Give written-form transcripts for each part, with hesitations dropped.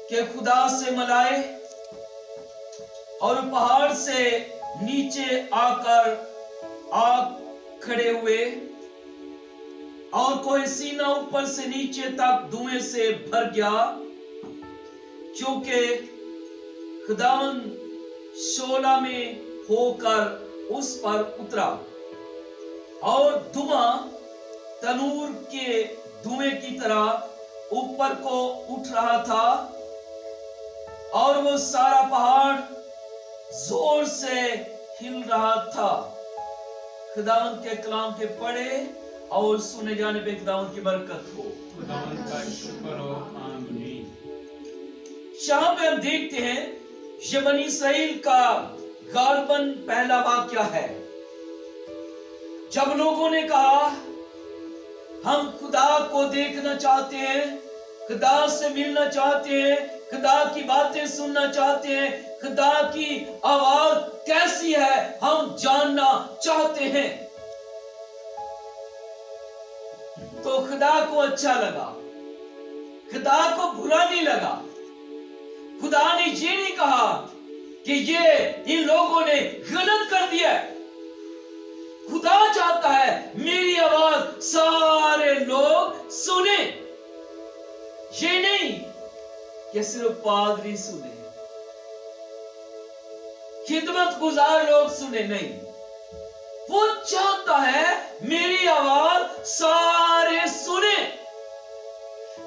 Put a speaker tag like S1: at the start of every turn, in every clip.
S1: कि खुदा से मलाए और पहाड़ से नीचे आकर आग खड़े हुए और कोई सीना ऊपर से नीचे तक धुएं से भर गया, क्योंकि खुदावन शोला में होकर उस पर उतरा और धुआं तनूर के धुएं की तरह ऊपर को उठ रहा था और वो सारा पहाड़ जोर से हिल रहा था। खुदावन के कलाम के पढ़े और सुने जाने पे खुदावन की बरकत हो।
S2: खुदावन का शुक्र हो। आमीन।
S1: यहाँ पे हम देखते हैं ये बनी इसराइल का गालबन पहला वाक्य है, जब लोगों ने कहा हम खुदा को देखना चाहते हैं, खुदा से मिलना चाहते हैं, खुदा की बातें सुनना चाहते हैं, खुदा की आवाज कैसी है हम जानना चाहते हैं। तो खुदा को अच्छा लगा, खुदा को बुरा नहीं लगा। खुदा ने ये नहीं कहा कि ये इन लोगों ने गलत कर दिया। खुदा चाहता है मेरी आवाज सारे लोग सुने, ये नहीं कि सिर्फ पादरी सुने, खिदमत गुजार लोग सुने, नहीं। वो चाहता है मेरी आवाज सारे सुने,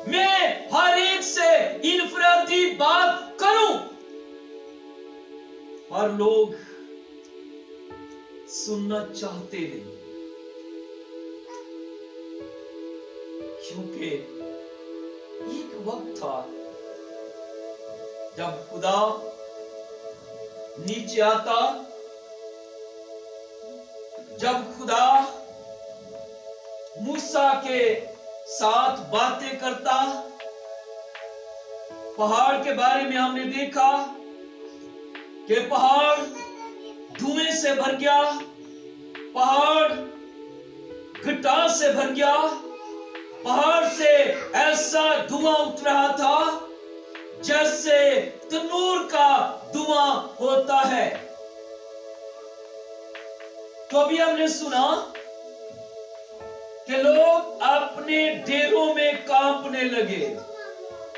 S1: मैं हर एक से इनफरादी बात करूं, पर लोग सुनना चाहते नहीं, क्योंकि एक वक्त था जब खुदा नीचे आता, जब खुदा मूसा के साथ बातें करता। पहाड़ के बारे में हमने देखा कि पहाड़ धुएं से भर गया, पहाड़ घटा से भर गया, पहाड़ से ऐसा धुआं उठ रहा था जैसे तनूर का धुआं होता है। तो अभी हमने सुना कि लोग अपने डेरों में कांपने लगे।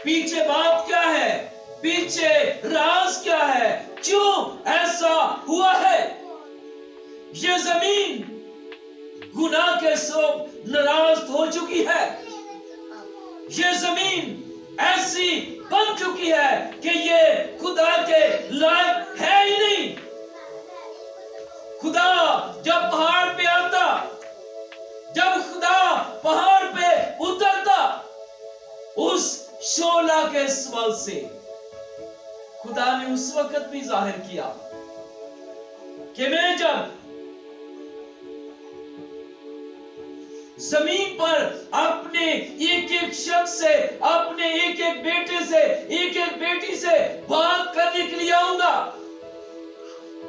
S1: पीछे बात क्या है, पीछे राज क्या है, क्यों ऐसा हुआ है? ये जमीन गुनाह के सब नाराज हो चुकी है, ये जमीन ऐसी बन चुकी है कि ये खुदा के लायक है ही नहीं। खुदा जब पहाड़ पे आता, जब खुदा पहाड़ पे उतरता, उस शोला के स्वर से खुदा ने उस वक्त भी जाहिर किया कि मैं जब जमीन पर अपने एक एक शख्स से, अपने एक एक बेटे से, एक एक बेटी से बात करने के लिए आऊंगा,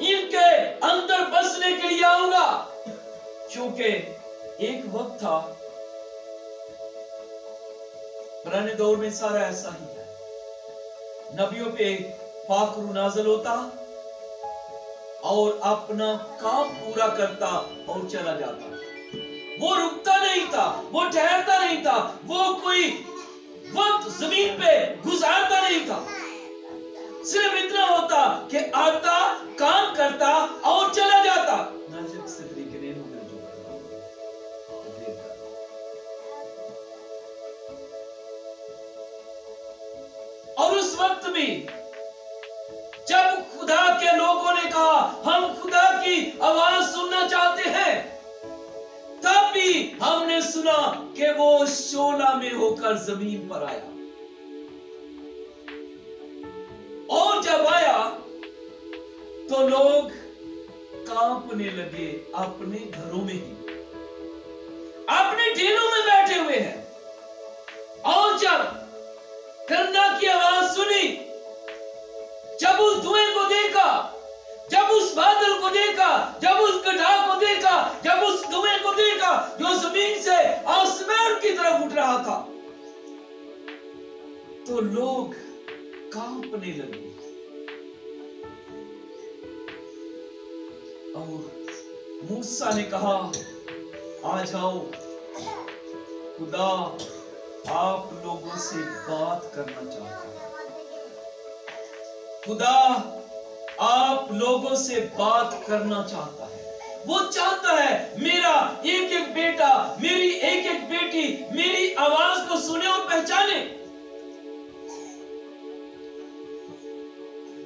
S1: इनके अंदर बसने के लिए आऊंगा। क्योंकि एक वक्त था, पुराने दौर में सारा ऐसा ही है, नबियों पे पाक रूह नाज़िल होता और अपना काम पूरा करता और चला जाता। वो रुकता नहीं था, वो ठहरता नहीं था, वो कोई वक्त जमीन पे गुजारता नहीं था। सिर्फ इतना होता कि आता, काम करता और चला जाता। और उस वक्त भी जब खुदा के लोगों ने कहा हम खुदा की आवाज सुनना चाहते हैं, तब भी हमने सुना कि वो शोला में होकर जमीन पर आया। और जब आया तो लोग कांपने लगे अपने घरों में ही, अपने डेरों में बैठे हुए हैं। और जब करना की आवाज सुनी, जब उस धुएं को देखा, जब उस बादल को देखा, जब उस गड्ढा को देखा, जब उस धुएं को देखा जो जमीन से आसमान की तरफ उठ रहा था, तो लोग कांपने लगे और मूसा ने कहा, आ जाओ, खुदा आप लोगों से बात करना चाहता है। खुदा आप लोगों से बात करना चाहता है। वो चाहता है मेरा एक एक बेटा, मेरी एक एक बेटी मेरी आवाज को सुने और पहचाने।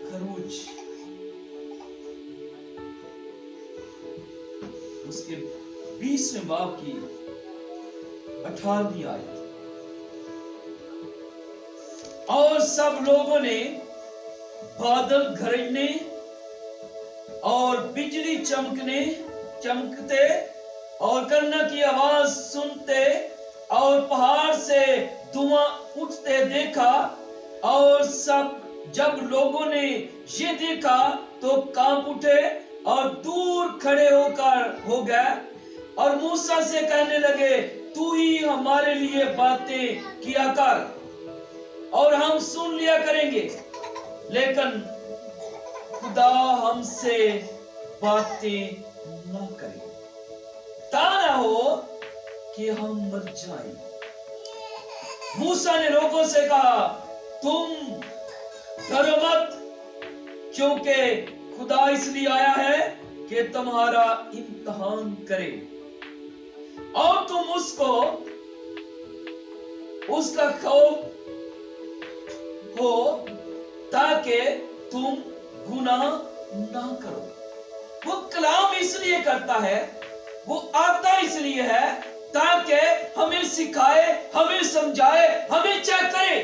S1: खरूज उसके 20वें बाब की 18वीं आयत। और सब लोगों ने बादल गरजने और बिजली चमकते और करना की आवाज सुनते और पहाड़ से धुआं उठते देखा। और सब जब लोगों ने ये देखा तो कांप उठे और दूर खड़े हो गए और मूसा से कहने लगे, तू ही हमारे लिए बातें किया कर और हम सुन लिया करेंगे, लेकिन खुदा हमसे बातें न करे, ताना हो कि हम मर जाएं। मूसा ने लोगों से कहा, तुम डरो मत, क्योंकि खुदा इसलिए आया है कि तुम्हारा इम्तिहान करे और तुम उसका खौफ हो ताकि तुम गुनाह ना करो। वो कलाम इसलिए करता है, वो आता इसलिए है ताकि हमें सिखाए, हमें समझाए, हमें चेक करे